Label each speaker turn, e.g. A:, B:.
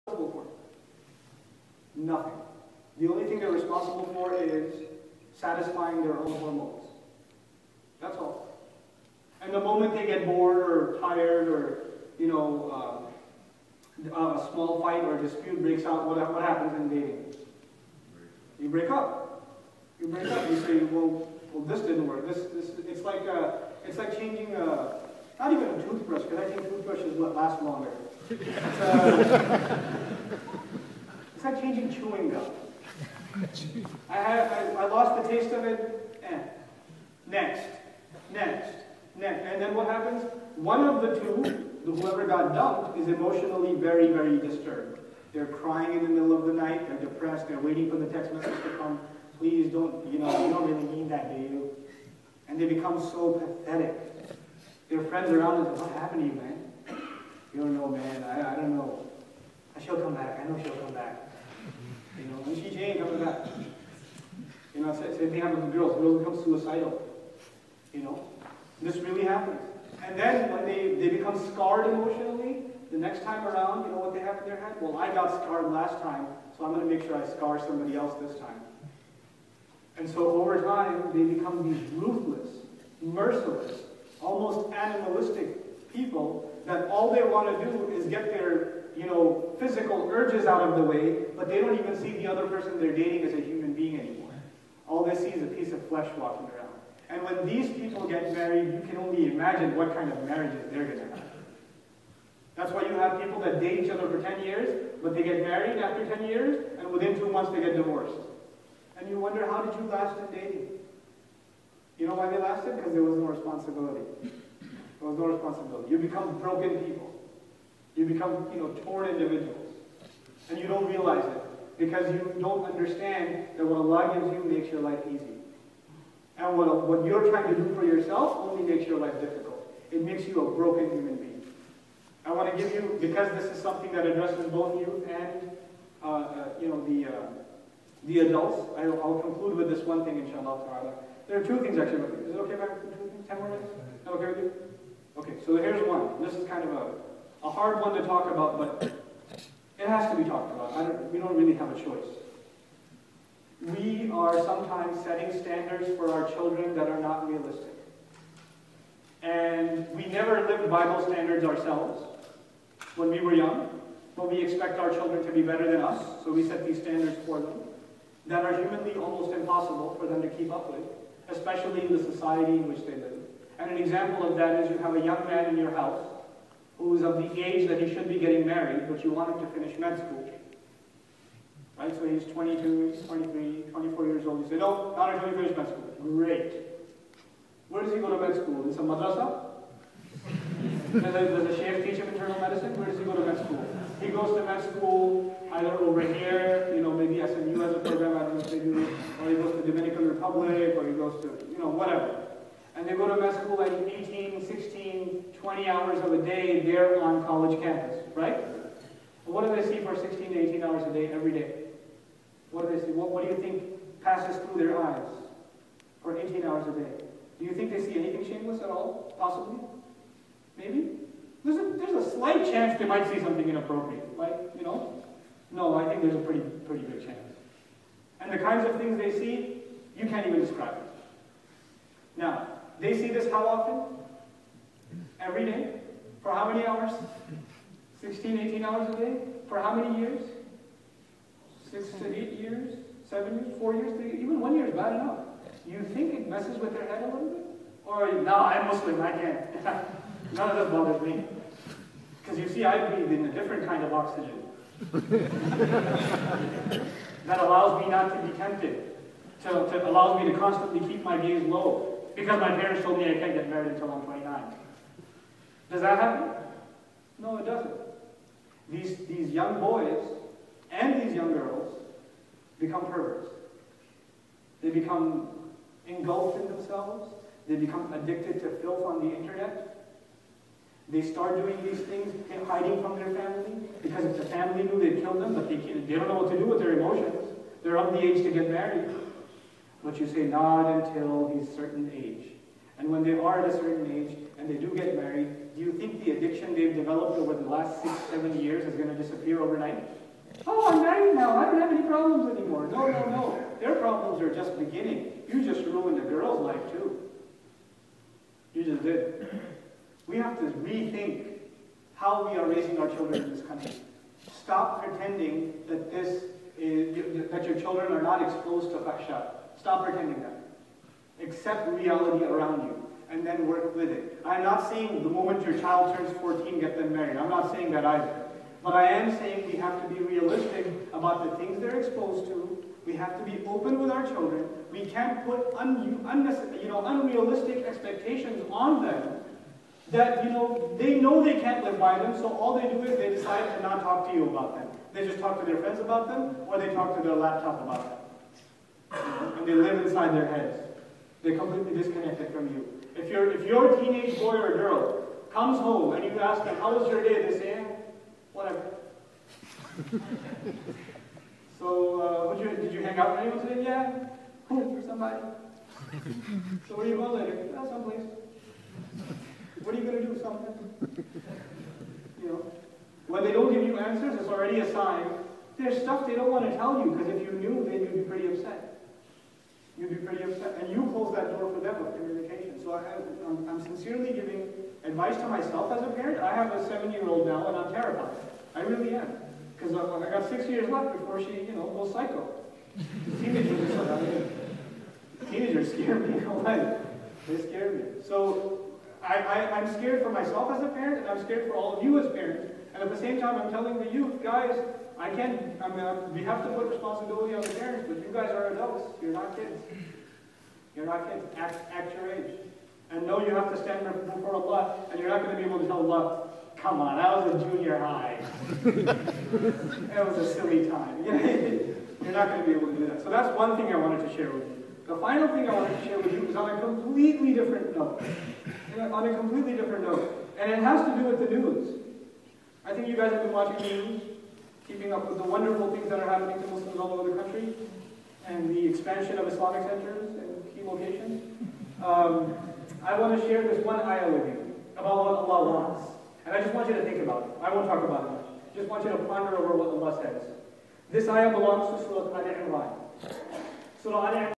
A: responsible for? Nothing. The only thing they're responsible for is satisfying their own hormones. That's all. And the moment they get bored or tired or, a small fight or dispute breaks out, what happens in dating? You break up. You break up. You say, well, this didn't work. It's like changing not even a toothbrush, because I think toothbrushes last longer. It's like changing chewing gum. I lost the taste of it. Next. And then what happens? One of the two, whoever got dumped, is emotionally very, very disturbed. They're crying in the middle of the night. They're depressed. They're waiting for the text message to come. Please don't, you don't really mean that, do you? And they become so pathetic. Their friends around them say, what happened to you, man? You don't know, man. I don't know. She'll come back. I know she'll come back. And she ain't coming back. Same thing happens with girls. Girls become suicidal. This really happens. And then when they become scarred emotionally, the next time around, what they have in their head? Well, I got scarred last time, so I'm going to make sure I scar somebody else this time. And so over time, they become these ruthless, merciless, almost animalistic people that all they want to do is get their, physical urges out of the way, but they don't even see the other person they're dating as a human being anymore. All they see is a piece of flesh walking around. And when these people get married, you can only imagine what kind of marriages they're going to have. That's why you have people that date each other for 10 years, but they get married after 10 years, and within 2 months they get divorced. And you wonder, how did you last in dating? You know why they lasted? Because there was no responsibility. There was no responsibility. You become broken people. You become, torn individuals. And you don't realize it, because you don't understand that what Allah gives you makes your life easy. And what you're trying to do for yourself only makes your life difficult. It makes you a broken human being. I want to give you, because this is something that addresses both youth and the adults, I'll conclude with this one thing, inshallah ta'ala. There are two things actually. Is it okay if I do 2 things? 10 more minutes? Is that okay with you? Okay, so here's one. This is kind of a hard one to talk about, but it has to be talked about. We don't really have a choice. We are sometimes setting standards for our children that are not realistic. And we never lived Bible standards ourselves when we were young, but we expect our children to be better than us, so we set these standards for them that are humanly almost impossible for them to keep up with, especially in the society in which they live. And an example of that is you have a young man in your house who is of the age that he should be getting married, but you want him to finish med school. Right? So he's 22, he's 23, 24 years old. You say, no, not until you finish med school. Great. Where does he go to med school? In some madrasa? Does a sheikh teach him internal medicine? Where does he go to med school? He goes to med school either over here, maybe SMU has a program, I don't know if they do, or he goes to Dominican Republic, or he goes to, whatever. And they go to med school at 18, 16, 20 hours of a day there on college campus, right? And what do they see for 16 to 18 hours a day every day? What do they see? What do you think passes through their eyes for 18 hours a day? Do you think they see anything shameless at all? Possibly? Maybe? There's a slight chance they might see something inappropriate. No, I think there's a pretty good chance. And the kinds of things they see, you can't even describe it. Now, they see this how often? Every day? For how many hours? 16, 18 hours a day? For how many years? 6 to 8 years? 7 years? 4 years? 3 years? Even 1 year is bad enough. You think it messes with their head a little bit? Or, no, I'm Muslim, I can't. None of this bothers me. Because you see, I breathe in a different kind of oxygen. That allows me not to be tempted. Allows me to constantly keep my gaze low. Because my parents told me I can't get married until I'm 29. Does that happen? No, it doesn't. These young boys and these young girls become perverts. They become engulfed in themselves. They become addicted to filth on the internet. They start doing these things, hiding from their family, because if the family knew, they'd kill them, but they don't know what to do with their emotions. They're of the age to get married. But you say, not until he's a certain age. And when they are at a certain age, and they do get married, do you think the addiction they've developed over the last 6, 7 years is going to disappear overnight? Oh, I'm married now. I don't have any problems anymore. No, no, no. Their problems are just beginning. You just ruined a girl's life too. You just did. We have to rethink how we are raising our children in this country. Stop pretending that that your children are not exposed to fahsha. Stop pretending that. Accept reality around you and then work with it. I'm not saying the moment your child turns 14, get them married. I'm not saying that either. But I am saying we have to be realistic about the things they're exposed to. We have to be open with our children. We can't put unrealistic expectations on them that they know they can't live by them, so all they do is they decide to not talk to you about them. They just talk to their friends about them, or they talk to their laptop about them. And they live inside their heads. They're completely disconnected from you. If your teenage boy or girl comes home and you ask them, how was your day? They say, whatever. So, did you hang out with anyone today? Yeah. Who? For somebody. So where are you going later? Oh, someplace. What are you going to do? Something. When they don't give you answers, it's already a sign. There's stuff they don't want to tell you, because if you knew, then you'd be pretty upset. You'd be pretty upset. And you close that door for them of communication. So I'm sincerely giving advice to myself as a parent. I have a 7-year-old now, and I'm terrified. I really am. Because I got 6 years left before she, goes psycho. Teenagers scare me. They scare me. So I'm scared for myself as a parent, and I'm scared for all of you as parents. And at the same time, I'm telling the youth, guys, we have to put responsibility on the parents, but you guys are adults. You're not kids. You're not kids. Act your age. And know you have to stand before Allah, and you're not going to be able to tell Allah, come on, I was in junior high. It was a silly time. You're not going to be able to do that. So that's one thing I wanted to share with you. The final thing I wanted to share with you is on a completely different note. On a completely different note. And it has to do with the news. I think you guys have been watching the news, keeping up with the wonderful things that are happening to Muslims all over the country, and the expansion of Islamic centers and key locations. I want to share this one ayah with you about what Allah wants. And I just want you to think about it. I won't talk about it much. I just want you to ponder over what Allah says. This ayah belongs to Surah Al-Imran. Surah Al-Imran